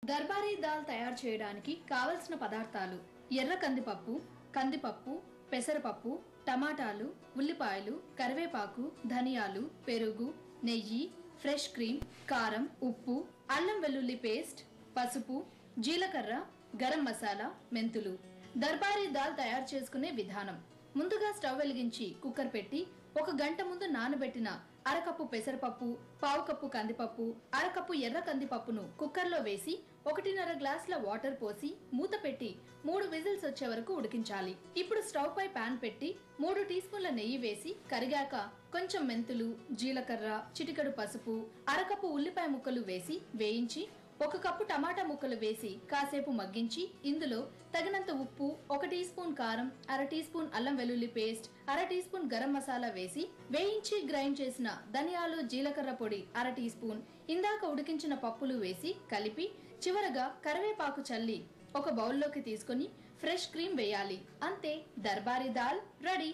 దర్బారీ దాల్ తయారు చేయడానికి కావలసిన పదార్థాలు: ఎర్ర కందిపప్పు, పెసరపప్పు, టమాటాలు, ఉల్లిపాయలు, కరివేపాకు, ధనియాలు, పెరుగు, నెయ్యి, ఫ్రెష్ క్రీమ్, కారం, ఉప్పు, అల్లం వెల్లుల్లి పేస్ట్, పసుపు, జీలకర్ర, గరం మసాలా, మెంతులు. దర్బారీ దాల్ తయారు చేసుకునే విధానం: ముందుగా స్టవ్ వెలిగించి కుక్కర్ పెట్టి 1 గంట ముందు నానబెట్టిన అరకప్పు పెసరపప్పు, పావు కప్పు కందిపప్పు, అరకప్పు ఎర్ర కందిపప్పును కుక్కర్లో వేసి 1.5 గ్లాసుల వాటర్ పోసి మూత పెట్టి 3 విజిల్స్ వచ్చే వరకు ఉడికించాలి. ఇప్పుడు స్టవ్ పై పాన్ పెట్టి 3 టీ స్పూన్ల నెయ్యి వేసి కరిగాక కొంచెం మెంతులు, జీలకర్ర, చిటికెడు పసుపు, అరకప్పు ఉల్లిపాయ ముక్కలు వేసి వేయించి 1 కప్పు టమాటా ముక్కలు వేసి కాసేపు మగ్గించి ఇందులో తగినంత ఉప్పు, 1 టీ స్పూన్ కారం, అర టీ స్పూన్ అల్లం వెల్లుల్లి పేస్ట్, అర టీ స్పూన్ గరం మసాలా వేసి వేయించి గ్రైండ్ చేసిన ధనియాలు, జీలకర్ర పొడి అర టీ స్పూన్, ఇందాక ఉడికించిన పప్పులు వేసి కలిపి చివరగా కరివేపాకు చల్లి ఒక బౌల్లోకి తీసుకొని ఫ్రెష్ క్రీమ్ వేయాలి. అంతే, దర్బారీ దాల్ రెడీ.